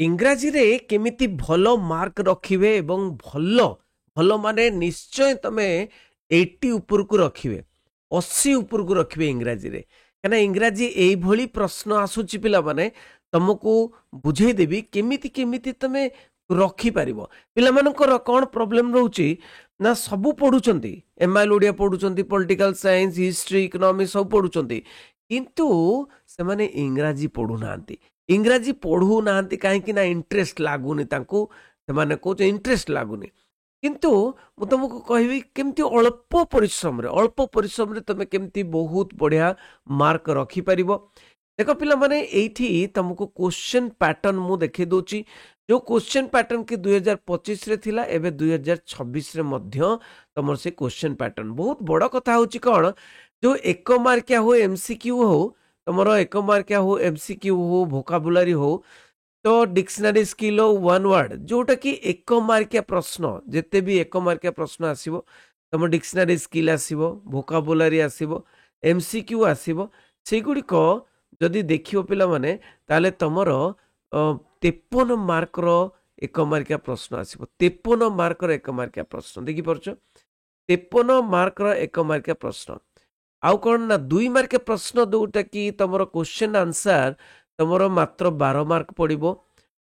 इंग्राजी रे केमिति भलो मार्क रखिबे एवं भलो भलो माने निश्चय तमे 80 ऊपर को रखिबे 80 ऊपर को रखिबे इंग्राजी रे कना इंग्राजी एई भली प्रश्न आसुची पिला माने तुमको बुझेई देबी केमिति केमिति तमे रखी पारिबो पिला मानकर कोन प्रॉब्लम रहउची ना सबु पढुचंती एमआईएल ओडिया पढुचंती पॉलिटिकल साइंस हिस्ट्री इकोनॉमिक्स सब पढुचंती किंतु से माने इंग्राजी पढु नांती इंग्राजी पढ़ू ना कहीं ना इंटरेस्ट लगुनि कहे इंटरेस्ट लगुनि किंतु मु तुमको कहबी केमती अल्प परिश्रम रे तुम केमती बहुत बढ़िया मार्क रखी पारिबो। देखो पिला माने एठी तुमको क्वेश्चन पैटर्न मु देखि दोची जो क्वेश्चन पैटर्न की 2025 रे थिला एबे 2026 रे मध्य तमर से क्वेश्चन पैटर्न बहुत बड़ कथा होची कोन जो एक मार्किया हो एमसीक्यू हो तुमर एक मार्किया हो एमसीक्यू हो वोकाबुलरी हो तो डिक्शनरी स्किल हो वन वर्ड जोटा कि एक मार्किया प्रश्न जिते भी एक मार्किया प्रश्न आसीबो तुम डिक्शनरी स्किल आसीबो वोकाबुलरी आसीबो एमसीक्यू आसीबो सेगुडी को जदि देखियो पिला माने ताले तुमर 53 मार्क रो एक मार्किया प्रश्न आसीबो 53 मार्क रो एक मार्किया प्रश्न देखि परछो 53 मार्क रो एक मार्किया प्रश्न आउ कौन ना 2 मार्क प्रश्न जोटा कि तुम क्वेश्चन आंसर तुम मात्र 12 मार्क पड़ो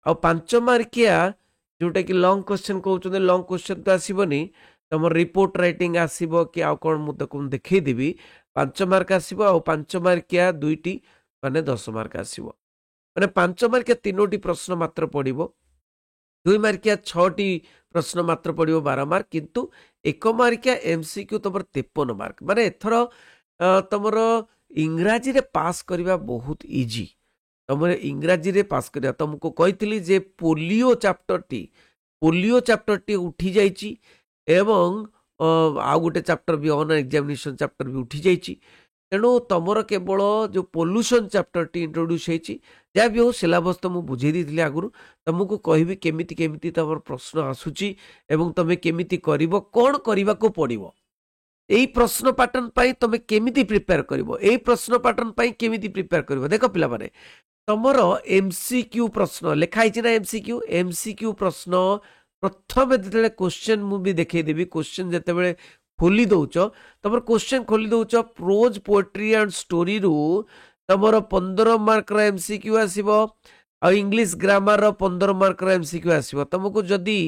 आ 5 मार्किया जोटा कि लॉन्ग क्वेश्चन कहते लॉन्ग क्वेश्चन तो आसबनी तुम रिपोर्ट राइटिंग आसब कि आउ कौन मुझे देखईदेवी 5 मार्क आसब आ 5 मार्किया 2टी माने 10 मार्क आसब माने 5 मार्किया 3टी प्रश्न मात्र पड़ो 2 मार्किया 6टी प्रश्न मात्र पड़ो 12 मार्क किंतु 1 मार्किया एमसीक्यू तुम 53 मार्क माने एथर तुमर इंग्राजी रे पास करवा बहुत इजी तुम इंग्राजी रे पास करवा तुमको कही जे पोलियो चैप्टर टी उठी जाइची एवं आउ गोटे चैप्टर भी ऑन एग्जामिनेशन चैप्टर भी उठी जाइची तेणु तुमर केवल जो पोल्यूशन चैप्टर टी इंट्रोड्यूस होती जहाँ भी हो सिलेबस तो मुझे बुझे दी आगुरी तुमको कहबी केमिति केमिति तुम प्रश्न आसूची एवं तुम केमिति करिवो कौन करने को पड़ो यही प्रश्न पैटर्न पाई तुम केमिति प्रिपेयर करिवो यही प्रश्न पैटर्न पाई केमिति प्रिपेयर करिवो देखो पिला माने तमरो एमसीक्यू प्रश्न लिखाई ना एमसीक्यू प्रश्न प्रथम जेते क्वेश्चन मु भी देखै देबी क्वेश्चन जेते बेले खोली दउच तमर क्वेश्चन खोली दउच प्रोज पोएट्री एंड स्टोरी रु तमरो 15 मार्क रो एमसीक्यू आसीबो आ इंग्लिश ग्रामर रो 15 मार्क रो एमसीक्यू आसीबो तुमको जदी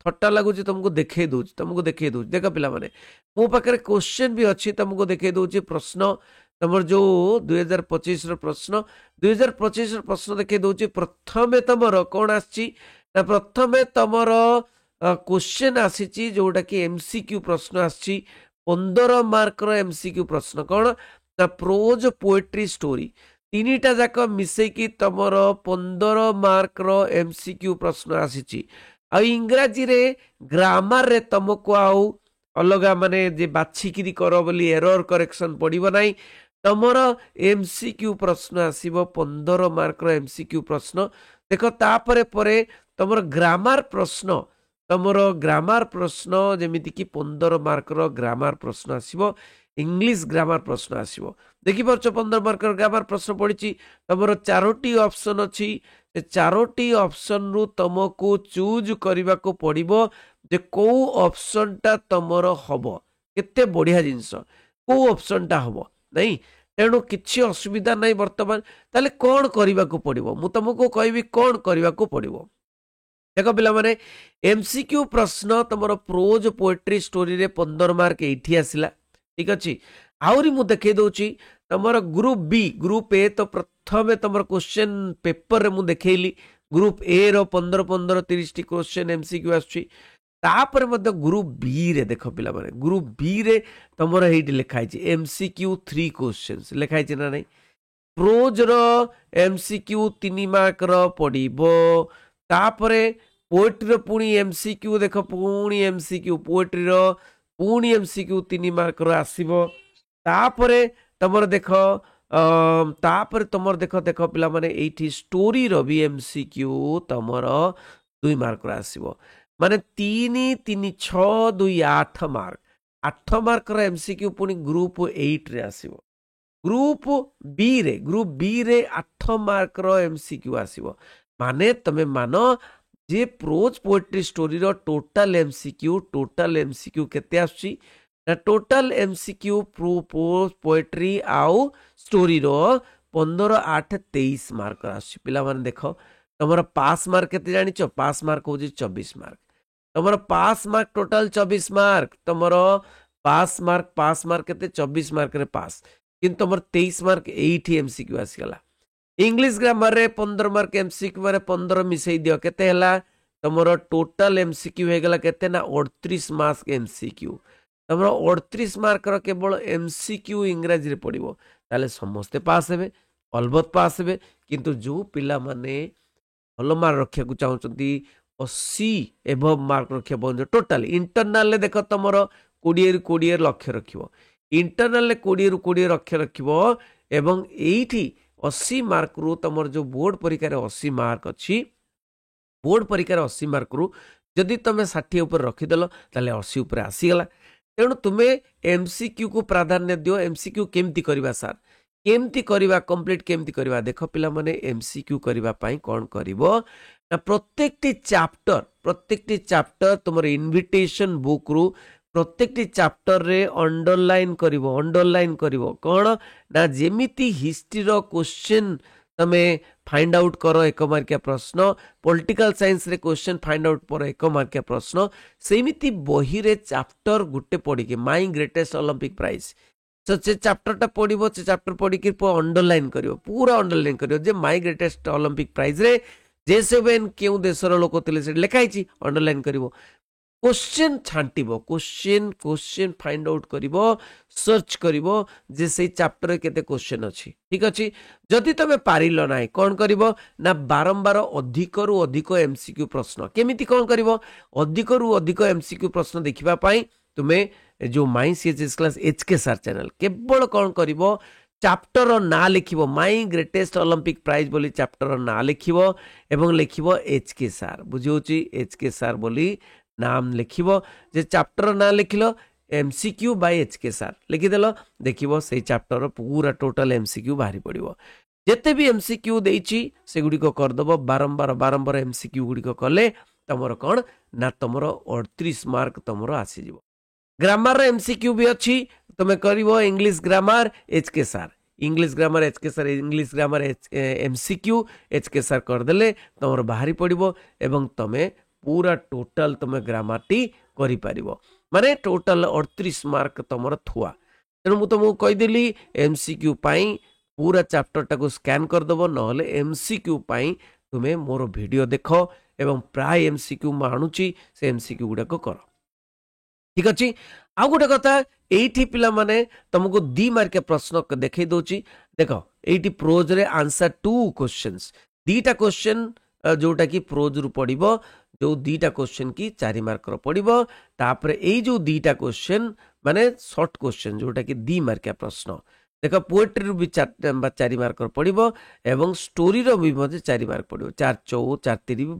थट्टा लगुच तुमको देखै दउच देख पिला माने मो पाखे क्वेश्चन भी अच्छी तुमको देखै दउची प्रश्न तुम जो 2025 रो प्रश्न 2025 रो प्रश्न देखै दउची प्रथमे तुमर कोन आछि ना प्रथमे तुमर क्वेश्चन आसीची जोटा कि एमसीक्यू प्रश्न आछि 15 मार्क रो एमसीक्यू प्रश्न कोन ना प्रोज पोएट्री स्टोरी तीनटा जाक मिसे कि तुमर 15 मार्क रो एमसीक्यू प्रश्न आसीची आ इंग्राजी रे ग्रामर रे तुमको आउ अलगा माने जे बाछिकी कर बोली एरर करेक्शन पड़ो ना तुमर एमसीक्यू प्रश्न आसीबो 15 मार्क रो एमसीक्यू प्रश्न देखो तापरे परे तुमर ग्रामर प्रश्न जेमिति कि 15 मार्क रो ग्रामर प्रश्न आसीबो इंग्लिश ग्रामर प्रश्न आसीबो देखि परछो 15 मार्क रो ग्रामर प्रश्न पड़िची तुमर 4टी ऑप्शन अछि 4टी ऑप्शन रु तुमको चूज करबा को पड़िबो जे को ऑप्शन टा तुमर हबो केते बढ़िया जिंस को ऑप्शन टा हबो नहीं तेणु किसी असुविधा नहीं वर्तमान ताले कौन करने को पड़ो मु तुमको कहबी कौन करने को पड़ो देख पिला माने एमसीक्यू प्रश्न तुम प्रोज पोएट्री स्टोरी रे 15 मार्क एठी आसिला ठीक अच्छे आहरी मु देखै दउची तुमर ग्रुप ए तो प्रथमे तुम क्वेश्चन पेपर रे मु देखैली ग्रुप ए रो 15 30 टी क्वेश्चन एमसीक्यू आछी तापर मध्य ग्रुप बी रे देख पिला माने ग्रुप बी रे तुमर हेठी लिखाई छि एमसीक्यू 3 क्वेश्चंस लिखाई छि ना नहीं प्रोज रो एमसीक्यू 3 मार्क रो पड़िबो तापरे पोएट्री रो पुणी एमसीक्यू देख पुणी एमसीक्यू पोएट्री रो पुणी एमसीक्यू 3 मार्क रो आसीबो तापरे तुमर देख तापर तुमर देख देख पिला माने एठी स्टोरी रो भी एमसीक्यू तुमर 2 मार्क रो आसीबो माने 3 3 6 2 8 मार्क 8 मार्क रो एमसीक्यू पुणी ग्रुप 8 रे आसीबो ग्रुप बी रे 8 मार्क रो एमसीक्यू आसीबो माने तमे मानो जे प्रोज पोएट्री स्टोरी रो टोटल एमसीक्यू केते आछी ना टोटल एमसीक्यू प्रोज पोएट्री आउ स्टोरी रो 15 8 23 मार्क आछी पिला माने देखो तमरो पास मार्क केते जानिचो पास मार्क होजी 24 मार्क तमरो पास मार्क टोटल 24 मार्क तमरो पास मार्क केते 24 मार्क रे पास किंतु तमरो 23 मार्क 8 एमसीक्यू आसीगला इंग्लिश ग्रामर रे 15 मार्क एमसीक्यू मारे 15 मिसई दियो केते हला तमरो टोटल एमसीक्यू हेगला केते ना 38 मार्क एमसीक्यू तमरो 38 मार्क रो केवल एमसीक्यू इंग्रजी रे पडिबो ताले समस्ते पास हेबे अलबत पास हेबे किंतु जो पिला माने भल मार्क रखिया को चाहउचंती 80 एबव मार्क रखिया बंद टोटल इंटरनल ले देखो तमरो 20 रु 20 लक्ष्य रखिबो इंटरनल ले 20 रु 20 लक्ष्य रखिबो एवं एठी 80 मार्क रु तमर जो बोर्ड परीक्षा रे 80 मार्क अछि बोर्ड परीक्षा रे 80 मार्क रु जदि तमे 60 ऊपर रखि देलो ताले 80 ऊपर आसी गला तेणु तुमे एमसीक्यू को प्राधान्य दियो एमसीक्यू केमती करबा सर केमती करबा कंप्लीट केमती करबा देखो पिला माने एमसीक्यू करबा पई कोन करबो ना प्रत्येकटी चैप्टर तुमर इनविटेशन बुक रु प्रत्येकटी चैप्टर रे अंडरलाइन करिवो कोन ना जेमिति हिस्ट्री रो क्वेश्चन तमे फाइंड आउट करो 1 मार्किया प्रश्न पॉलिटिकल साइंस रे क्वेश्चन फाइंड आउट पर 1 मार्किया प्रश्न सेमिति बही रे चैप्टर गुटे पड़ी के माय ग्रेटेस्ट ओलंपिक प्राइज तो से चैप्टर पढ़ो से चैप्टर पढ़ी अंडरलाइन करियो पूरा अंडरलाइन करियो जे माय ग्रेटेस्ट ओलंपिक प्राइज रे जे सेवेन केउ देशर लोक थिले से लिखाई अंडरलाइन करियो क्वेश्चन छांटिबो क्वेश्चन फाइंड आउट करिवो सर्च करिवो जे से चैप्टर केते क्वेश्चन अछि ठीक अछि जदि तमे पारिलो नाय कोन करिवो ना बारंबार अधिक रु अधिक एमसीक्यू प्रश्न केमिति कोन करिवो अधिक रु अधिक एमसीक्यू प्रश्न देखिबा पई तुमे जो my CHS class HK sir channel केवल कोन करिवो चैप्टर ना लिखिबो माई ग्रेटेस्ट ओलंपिक प्राइज बोली चैप्टर ना लिखिबो एवं लिखिबो एचके सर बुझियोची एचके सर बोली नाम लिखिबो जे चैप्टर ना लिखिलो एमसीक्यू बाय एचके सर लिखिदेलो देखिबो से चैप्टर पूरा टोटल एमसीक्यू बाहरी पड़िबो जेते भी एमसीक्यू देइची से गुडी को कर दबो बारंबार एमसीक्यू गुडी को कले तमरो कोन ना तमरो 38 मार्क तमरो आसी जिवो ग्रामर एमसीक्यू भी अच्छी तुम करिवो English grammar HK sir English grammar MCQ HK sir करदेले तुम बाहरी पड़ो एवं तमे पूरा टोटल तुम ग्रामर टी करि परिबो माने टोटल 38 मार्क तुम थुआ तेणु मु तुमको कहीदेली एमसीक्यू पाई पूरा चैप्टर टाको स्कैन करदेव नहले एमसीक्यू पाई तुम्हें मोर वीडियो देख एवं प्राय एमसीक्यू मु आणुची से एमसीक्यू गुडा को कर ठीक अच्छे आउ गोटे कथा ये पिला माने तुमको 2 मार्किया प्रश्न देखई दौची देख ये प्रोज रे आंसर 2 क्वेश्चंस 2टा क्वेश्चन जोटा कि प्रोज रु पड़िबो जो 2टा क्वेश्चन की 4 मार्क रो पड़िबो तापर ए जो 2टा क्वेश्चन माने शॉर्ट क्वेश्चन जोटा कि 2 मार्किया प्रश्न देख पोएट्री रु भी 4 मार्क रो पड़िबो एवं स्टोरी रो भी 4 मार्क पड़िबो 4 4 4 3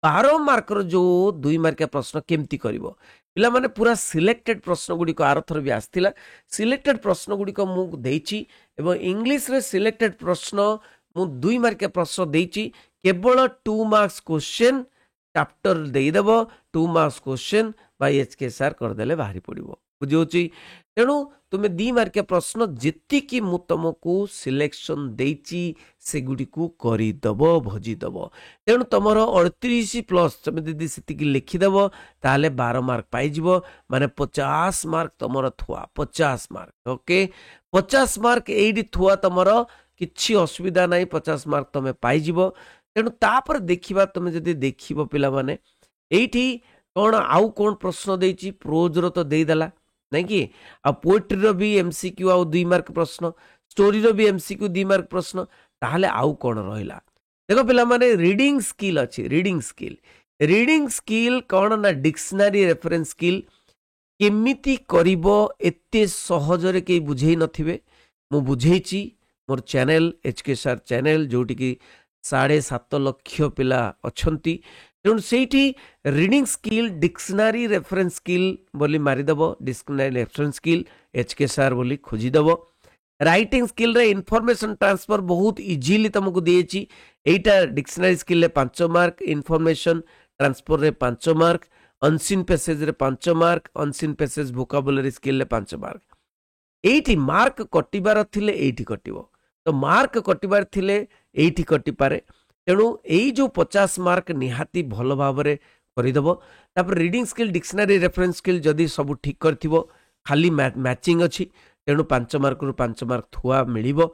12 मार्क रो जो 2 मार्किया प्रश्न केमती करिवो पिला माने पूरा सिलेक्टेड प्रश्न गुडी को आरथर भी आस्थिला सिलेक्टेड प्रश्न गुडी को मु देइची एवं इंग्लिश रे सिलेक्टेड प्रश्न मु 2 मार्किया प्रश्न देइची केवल 2 मार्क्स क्वेश्चन चैप्टर देई देबो 2 marks question by HK sir कर देले बाहरी पड़िबो बुझियोची तेणु तुमे 2 मार्किया प्रश्न जेति की मु तुमको सिलेक्शन देइची से गुडी को करि दबो भजी दबो तेणु तमरो 38 प्लस तुमे दीदी सेति की लिखि दबो ताले 12 मार्क पाई जिवो माने 50 मार्क तमरो थुआ 50 मार्क ओके 50 मार्क एडी थुआ तमरो किछि असुविधा नाही 50 मार्क तमे पाई जिवो तेणु तापर देखिबा तुमे जदी देखिबो पिला माने एठी कोन आउ कोन प्रश्न देइची प्रोज रो तो देई देला नहीं कि आ पोएट्री रो भी एमसीक्यू आउ 2 मार्क प्रश्न स्टोरी रो भी एमसीक्यू 2 मार्क प्रश्न ताहले आउ कोन रहिला देखो पिला माने रीडिंग स्किल अछि रीडिंग स्किल कोन ना डिक्शनरी रेफरेंस स्किल केमिति करिवो एते सहज रे के बुझेई नथिबे मु बुझेईची मोर चैनल एचके सर चैनल जोटी की 7.5 लाख पिला अछंती तेणु सेठी reading skill dictionary reference skill बोली मारिदेव dictionary reference skill HK sir बोली खोजिदेव राइटिंग स्किल रे इनफॉरमेशन ट्रांसफर बहुत इजीली तुमको दिएची एटा डिक्शनरी स्किल रे 5 मार्क इनफॉरमेशन ट्रांसफर रे 5 मार्क अनसीन पैसेज रे 5 mark unseen passage vocabulary skill रे 5 मार्क एठी मार्क कटिबार थिले एठी कटिबो तो मार्क कटिबार थिले एठी कटि पारे तेणु एई जो 50 मार्क निहाती भल भाव रे करिदबो तापर reading skill dictionary reference skill जदी सब ठीक करथिबो खाली मैचिंग अछि तेणु 5 मार्क रु 5 मार्क थुआ मिलिबो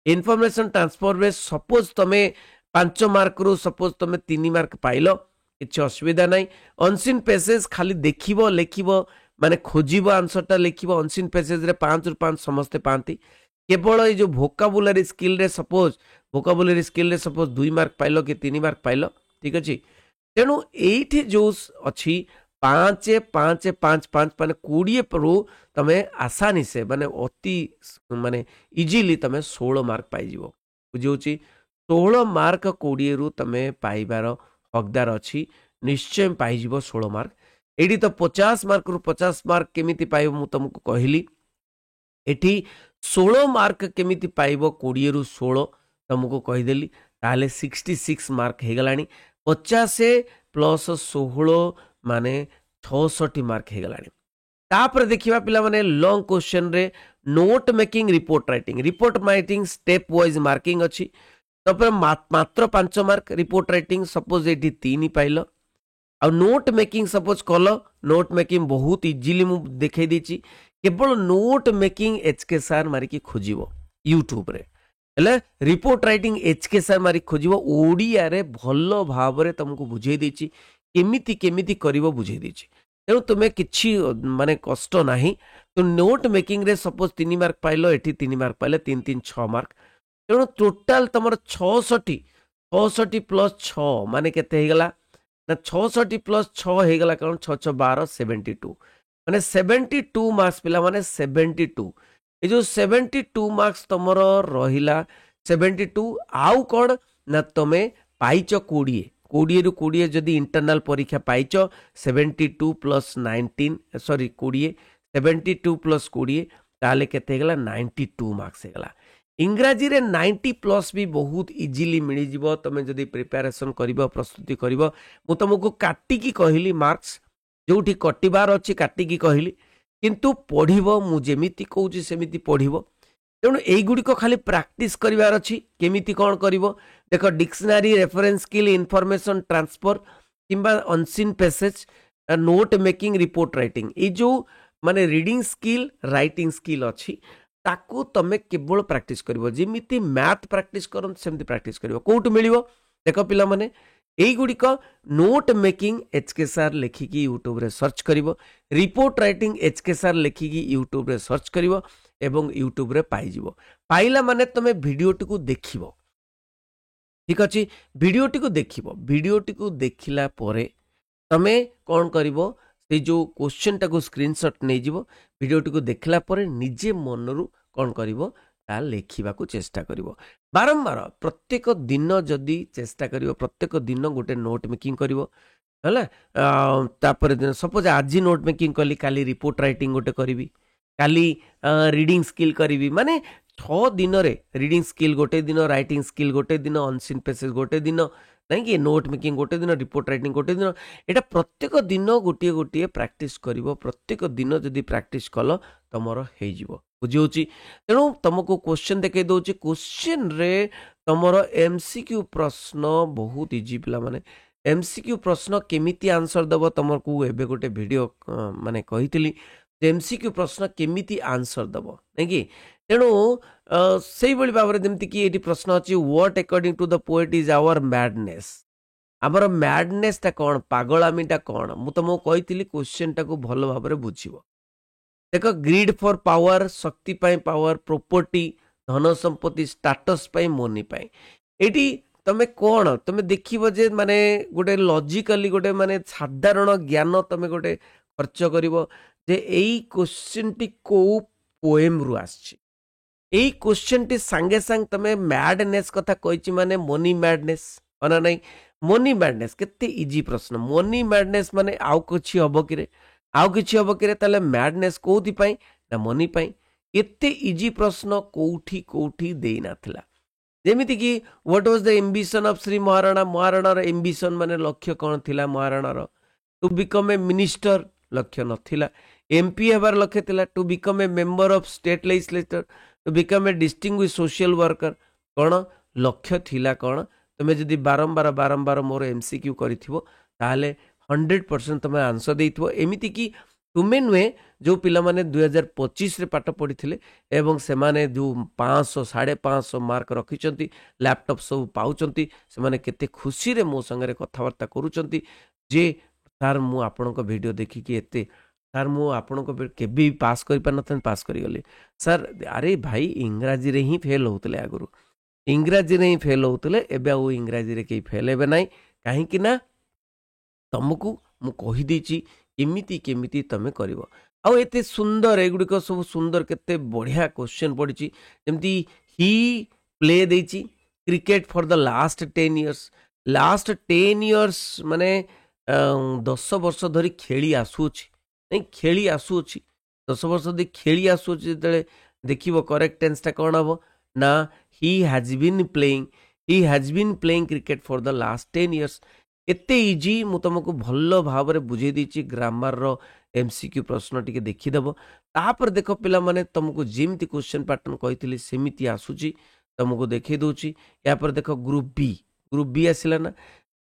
इनफॉरमेशन ट्रांसफर रे सपोज तमे 5 मार्क रु सपोज तमे 3 मार्क पाइलो किछि असुविधा नाही अनसीन पैसेज खाली देखिबो लेखिबो माने खोजिबो आंसरटा लेखिबो अनसीन पैसेज रे 5 रु 5 समस्ते पांती केवल ये जो वोकाबुलरी स्किल रे सपोज वोकाबुलरी स्किल रे सपोज 2 मार्क पाइलो कि 3 मार्क पाइलो ठीक अछि तेणु एठी जो अच्छी 5 5 5 5 माने 20 रु तमे आसानी से माने अति माने इजीली तमे 16 मार्क पाई जीवो बुझियोची 16 मार्क 20 रु तमे पाइबार हकदार अच्छी निश्चय पाई जीवो 16 मार्क एडी तो 50 मार्क रु 50 मार्क केमिति पाइबो मु तुमको कहली एठी 16 मार्क केमिति पाइबो 20 रु 16 तुमको कहिदेली ताले 66 मार्क हे गलानी 50 प्लस 16 माने 66 मार्क हे गलानी तापर देखिबा पिला माने लॉन्ग क्वेश्चन रे note making report writing step wise marking अछि तापर मात्र 5 मार्क रिपोर्ट राइटिंग सपोज एठी 3 पाइलो आ नोट मेकिंग सपोज कलो नोट मेकिंग बहुत इजीली मु देखै दिछि केवल नोट मेकिंग एचके सर मारी की खोजिबो यूट्यूब रे हेले रिपोर्ट राइटिंग एचके सर मारी खोजिबो ओडिया रे भलो भाव रे तुमको बुझेई दिछि केमिति केमिति करिवो बुझेई दिछि तेणु तुम्हें किछि माने कष्ट नाही तो नोट मेकिंग रे सपोज 3 मार्क पाइलो एठी 3 मार्क पाइले 3 3 6 मार्क तेणु टोटाल तमर 66 प्लस 6 माने केते हे गला ना 66 प्लस 6 हे गला कारण 6 6 12 72 माने 72 मार्क्स पिला माने 72 ए जो 72 मार्क्स तमर रहिला 72 आउ कोड ना तमे पाइचो 20 20 रु 20 जदि इंटरनल परीक्षा पाइचो 72 प्लस 19 सॉरी 20 72 प्लस 20 ताले केते हे गला 92 मार्क्स हे गला इंग्राजी रे 90 प्लस भी बहुत इजीली मिली जीवो तमे जदि प्रिपरेशन करिवो प्रस्तुति करिवो मु तुमको काटी की कहली मार्क्स जोठी कटिबार अछि काटी की कहली किंतु पढ़िबो मु जेमिति कहूची सेमिति पढ़िबो तेणु एई गुडी को खाली प्रैक्टिस करिवार अछि केमिति कोन करिवो देखो dictionary reference skill information transfer किंबा unseen passage note making report writing ए जो माने रीडिंग स्किल राइटिंग स्किल अछि ताकू तमे केवल प्रैक्टिस करिवो जेमिति मैथ प्रैक्टिस करन सेमिति प्रैक्टिस करिवो कोउट मिलिवो देखो पिला माने एई गुडी को नोट मेकिंग एचकेएसआर लेखि की यूट्यूब रे सर्च करिवो रिपोर्ट राइटिंग एचकेएसआर लेखि की यूट्यूब रे सर्च करिवो एवं यूट्यूब रे पाई जीवो पाइला माने तमे वीडियोटी को देखिवो ठीक अछि वीडियोटी को देखिला परे तमे कोन करिवो से जो क्वेश्चन टाको स्क्रीनशॉट नै जीवो वीडियोटी को देखला परे निजे मनरु कोन करिवो ता लेखिबा को चेष्टा करिवो बारंबार प्रत्येक दिन जदि चेष्टा करिवो प्रत्येक दिन गोटे नोट मेकिंग करिवो हला तापर सपोज आज नोट मेकिंग कली काली रिपोर्ट राइटिंग गोटे करिवि काली रीडिंग स्किल करिवि माने 6 दिन रे रीडिंग स्किल गोटे दिन राइटिंग स्किल गोटे दिन अनसीन पैसेज गोटे दिन नहीं कि नोट मेकिंग गोटे दिन रिपोर्ट राइटिंग गोटे दिन एटा प्रत्येक दिन गोटे गोटे प्रैक्टिस करिवो प्रत्येक दिन जदि प्रैक्टिस कलो तमरो हे जीवो बुझियोची तेणु तुमको क्वेश्चन देखे दउची क्वेश्चन रे तमरो एमसीक्यू प्रश्न बहुत इजी पिला माने एमसीक्यू प्रश्न केमिति आंसर दबो तमको एबे गोटे वीडियो माने कहितली एमसीक्यू प्रश्न केमिति आंसर दबो नहीं कि तेणु से बड़ी भाव जमती कि ये प्रश्न अच्छी what according to the poet is our madness आमर मैडनेस टा कौन पागलामीटा कौन मु तुमको कही क्वेश्चन टा को भल भाव में बुझिबो देख ग्रीड फॉर पावर शक्ति पाई पावर प्रॉपर्टी धन संपत्ति स्टेटस पाई मनी पाई एटी तमे कौन तमे देखिबो जे माने गोटे लॉजिकली गोटे माने साधारण ज्ञान तमे गोटे खर्च करिवो जे एई क्वेश्चन टी को पोएम रु आछि एई क्वेश्चन टी संगे संग तमे मैडनेस कथा कहिछि माने मनी मैडनेस अना नहीं मनी मैडनेस केते इजी प्रश्न मनी मैडनेस माने आउ किछि हबो किरे आउ किछि हबो किरे ताले मैडनेस कोथि पई ना मनी पई एते इजी प्रश्न कोठी कोठी देई नाथिला जेमिति कि what was the ambition of Shri Maharana महाराणार एम्बिशन माने लक्ष्य कौन थिला महाराणार टू बिकम ए मिनिस्टर लक्ष्य नथिला एमपी हेबार लक्ष्य थिला to become a member of state legislature to become a distinguished social worker कौन लक्ष्य थिला कौन तुम जदि बारंबार बारंबार मोर एमसीक्यू करिथिबो ताले 100% तुम आंसर देइथिबो एमिति कि तुमे नुहे जो पिला माने 2025 रे पाठ पढ़ी एवं से माने जो 500 550 मार्क रखिचंती लैपटॉप सब पाउचंती से माने केते खुशी रे मो संगे कथावार्ता करूचंती जे सर मु आपनक वीडियो देखि कि एते सर मु आपनक केबे भी पास करि पानथन पास करि गली सर अरे भाई इंग्रजी रे ही फेल होतले आगुरु इंग्रजी रे ही फेल होतले एबे आ इंग्रजी रे के फेल हेबे नाही काहे कि ना तुमको मु कहि देछि केमिति केमिति तमे करिवो आ एते सुंदर एगुड़िक सब सुंदर केते बढ़िया क्वेश्चन पड़ी जमती ही प्ले देछि cricket for the last 10 years माने 10 वर्ष धरी खेली आसुछि नहीं खेली आसुछि 10 वर्ष धरी खेली आसुछि जते देखिबो करेक्ट टेंस ता कोन हबो ना he has been playing cricket for the last 10 years एते इजी मु तुमको भल भाव बुझे दीची ग्रामर रो एमसीक्यू प्रश्न टिके देखिदेव तापर देख पिला माने तुमको जेमती क्वेश्चन पैटर्न कही सेमती आसूची तुमको देखी दूची या पर देख ग्रुप बी आसिला ना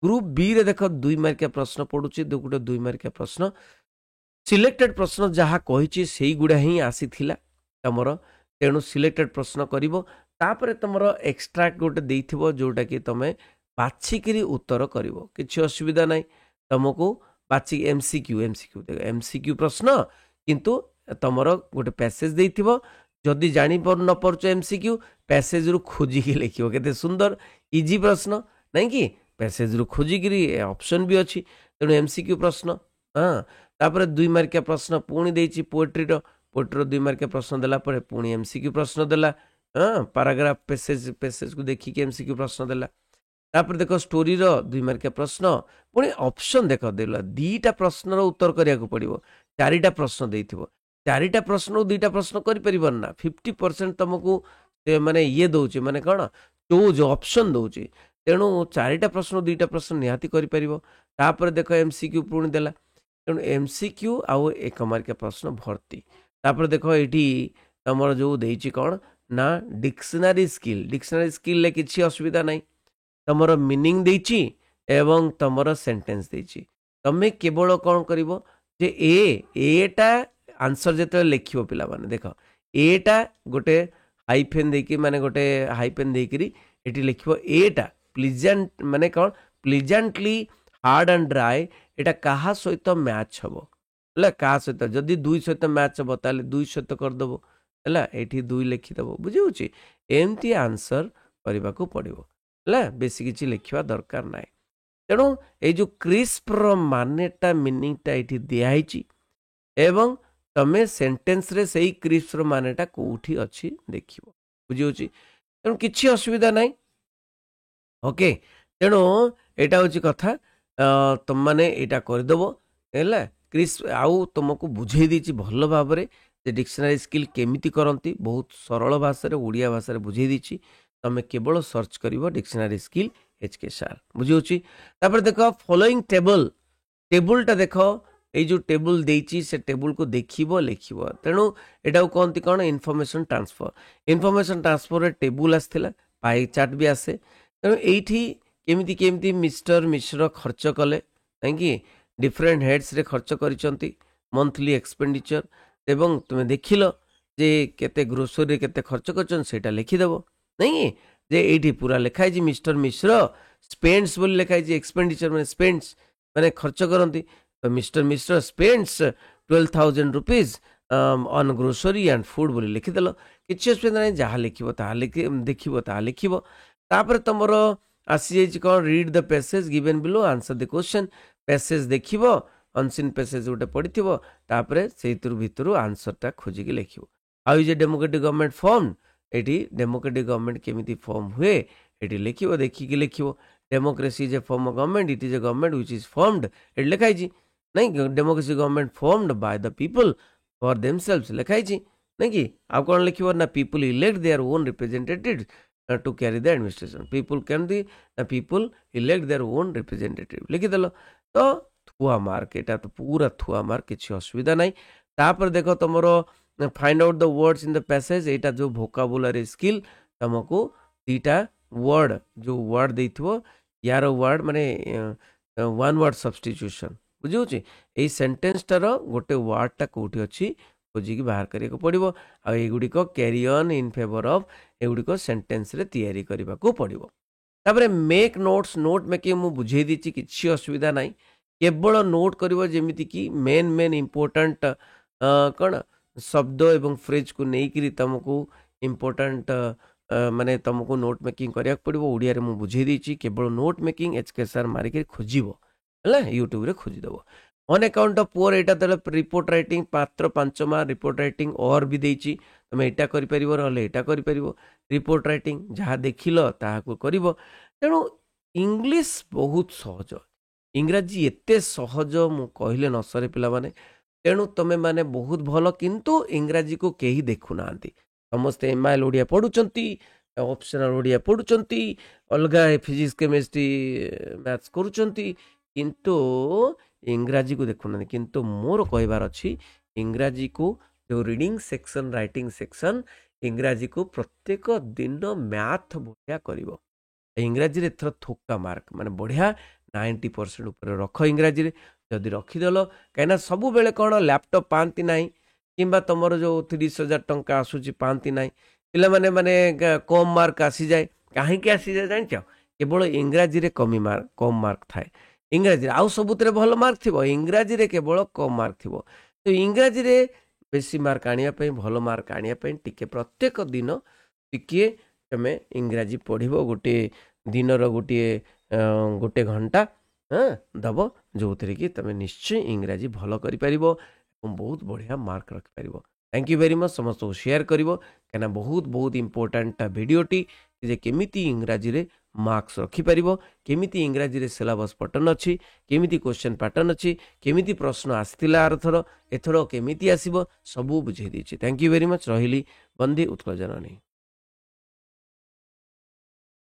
ग्रुप बी रे देख 2 मार्किया प्रश्न पड़ुची गोटे 2 मार्किया प्रश्न सिलेक्टेड प्रश्न जहाँ कही से गुड़ा ही आसीथिला तमर तेणु सिलेक्टेड प्रश्न करिवो तापर तमर एक्स्ट्रा गोटे देइथिबो जोटा कि तमे बाछिकी उत्तर करिवो किछि असुविधा नहीं तुमको बाछी एमसीक्यू प्रश्न किंतु तमर गोटे पैसेज देइथिबो जदि जानि पर न परचो एमसीक्यू पैसेज रु खोजिकी लिखिबो केते सुंदर इजी प्रश्न नहीं कि पैसेज रु खोजिकी ऑप्शन भी अच्छी तेणु एमसीक्यू प्रश्न हाँ तापर 2 मार्किया प्रश्न पुणी देइछि पोएट्री 2 मार्किया प्रश्न देला परे पुणी एमसीक्यू प्रश्न देला हाँ पैराग्राफ पैसेज को देखिकी एमसीक्यू प्रश्न देला तापर देख स्टोरी 2 मार्किया प्रश्न पुणी ऑप्शन देख देला 2टा प्रश्न उत्तर करिया को पड़िबो 4टा प्रश्न देइथिबो 4टा प्रश्न 2टा प्रश्न करि परिबन ना 50% तुमको माने ये दउचे माने कोन चूज ऑप्शन दउचे तेणु 4टा प्रश्न 2टा प्रश्न निहाती करि परिबो तापर देख एमसीक्यू पुणी देला तेणु एमसीक्यू आउ 1 मार्किया प्रश्न भर्ती तापर देख एठी तमर जो देइछि कोन ना डिक्शनरी स्किल ले किछि असुविधा नहीं तमर मीनिंग देइछि एवं तमर सेंटेंस देइछि तमे केवल कौन करिवो जे एटा आंसर जेते लिखिबो पिला माने देख एटा गोटे हाइफेन देकी माने गोटे हाइफेन देकरी एटी लिखिबो एटा प्लीजेंट माने कौन प्लीजेंटली हार्ड एंड ड्राई एटा कहा सहित मैच हबो हला का सहित जदी 2 सहित मैच हबो ताले 2 सहित कर दबो हला एठी 2 लिखि दबो बुझिउछि एमती आंसर करबा को पड़िबो हला बेसी किछि लिखिबा दरकार नाही तेणु ये जो क्रिस्पर मानेटा मीनिंगटा ये दिखाई एवं तमे सेंटेंस रे सही क्रिस्पर मानेटा कोठी अच्छी देख बुझी तेणु किसी असुविधा ना ओके तेणु यहाँ हूँ कथा तुम मैंने यहाँ करदेव है क्रिस्प आउ तुमको बुझे दी भल भाव में डिक्शनरी स्किल केमिति करती बहुत सरल भाषा ओडिया भाषा बुझे दी तुम केवल सर्च कर डिक्शनरी स्किल HK सार बुझी तापर देख फॉलोइंग टेबुलटा देख ये जो टेबुल देइछि से टेबुल को देखिबो लिखिबो तेणु एटा कहती कौन इनफॉरमेशन ट्रांसफर टेबुल आसला पाई चार्ट भी आसे तेणु ये केमिति केमिति मिस्टर मिश्र खर्च कले कहीं डिफरेंट हेड्स रे खर्च करिसंती मंथली एक्सपेंडिचर एवं तुम देखिल जे केते ग्रोसरी केते खर्च करछन सेटा लिखिदेव नहीं जे एठी पूरा लिखाई मिस्टर मिश्र स्पेंड्स बोली लिखाई एक्सपेंडिचर माने स्पेंड्स माने खर्च करती तो mister Mishra spends 12,000 rupees on grocery and food बोली लिखिदेल किसी असुविधा नहीं जहाँ लिखिबो ताहा लिखिबो तापर तुमर आसी जाइछि कौन read the passage given below answer the question passage देखिबो अनसीन पैसेज गोटे पड़िथिबो तापर सेहितुर भितरु आंसरटा खोजिकी लिखिबो how is a democratic government form एटी डेमोक्रेटिक गवर्नमेंट केमिति फॉर्म हुए एटी लिखिबो देखिकी लिखिबो democracy is a form of government it is a government which is formed एटी लिखाई नहीं democracy government formed by the people for themselves लिखाई नहीं कि आप कौन लिखिब ना people elect their own representative to carry the administration people can the ना people elect their own representative लिखिदेल तो थुआ मार्क एटा तो पूरा थुआ मार्क किसी असुविधा नहीं तापर देख तुमर find out the words in the passage एटा जो वोकाबुलरी स्किल तुमको दीटा वर्ड जो वर्ड देथिबो यार वर्ड माने वन वर्ड सब्स्टिट्यूशन बुझे यही सेंटेंसटार गोटे वर्डटा कौटी अच्छी खोजिकी बाहर करने पड़ो आगुड़िक carry on in favour of एगुड़िक सेंटेंस रे तैयारी करने को पड़ो तापर मेक नोट्स नोट मेकिंग मु बुझे दी किसी असुविधा ना केवल नोट कर जमीती कि मेन मेन इम्पोर्टाट कौन शब्द एवं फ्रेज को लेकिन तुमको इम्पोर्टाट माने तुमको नोट मेकिंग करा पड़ो ओडिया मुझे बुझे दी केवल नोट मेकिंग एचकेएसआर मारिक खोजब है यूट्यूब रे खोजिदेव ऑन अकाउंट ऑफ पुअर एटा तो रिपोर्ट राइटिंग मात्र 5 मार्क रिपोर्ट राइटिंग और भी देती तुम एटा कर रिपोर्ट राइटिंग जहाँ देखिल ताकू कर तेणु इंग्लिश बहुत सहज इंग्राजी एते सहज मु कहले न सरे पिला माने तेणु तुम माने बहुत भल किंतु इंग्राजी को कहीं देखुना समस्ते एमआईएल ओडिया पढ़ुचंती ऑप्शनल ओडिया पढ़ुचंती अलग फिजिक्स केमिस्ट्री मैथ्स करूचंती किंतु इंग्राजी को देखुना किंतु मोर कहबार अच्छी इंग्राजी को जो रीडिंग सेक्शन राइटिंग सेक्शन इंग्राजी को प्रत्येक दिन मैथ बढ़िया कर इंग्राजी रे थोड़ा थोका मार्क माने बढ़िया 90% ऊपर रख इंग्राजी रे जदि रखीदेल कहीं सब बेले कौन लैपटॉप पाती ना कि तुमर जो 30,000 टंका आसूची पाती ना पिला माने माने कम मार्क आसी जाए कहीं आसी जाए जान केवल इंग्राजी रे कम मार्क थाए इंग्राजी आउ सबुत भल मार्क थी इंग्राजी रे केवल कम मार्क थी तो इंग्राजी रे बेसी मार्क आने भल मार्क आने टिके प्रत्येक दिन टिके तुम इंग्राजी पढ़ गोटे दिन गोटे घंटा हाँ दब जो थे कि तुम निश्चय इंग्राजी भल कर बहुत बढ़िया मार्क रखिपार थैंक यू वेरी मच समस्त को शेयर कर कहीं बहुत बहुत इंपोर्टाट भिडटी जे केमिति इंग्राजी रे मार्क्स रखिपार केमिति इंग्राजी रे सिलेबस पैटर्न अच्छी केमिति क्वेश्चन पैटर्न अच्छी केमिति प्रश्न आसला आरथर एथर केमिति आसीबो सबू बुझे दी थैंक यू वेरी मच रही बंदी उत्कल जननी।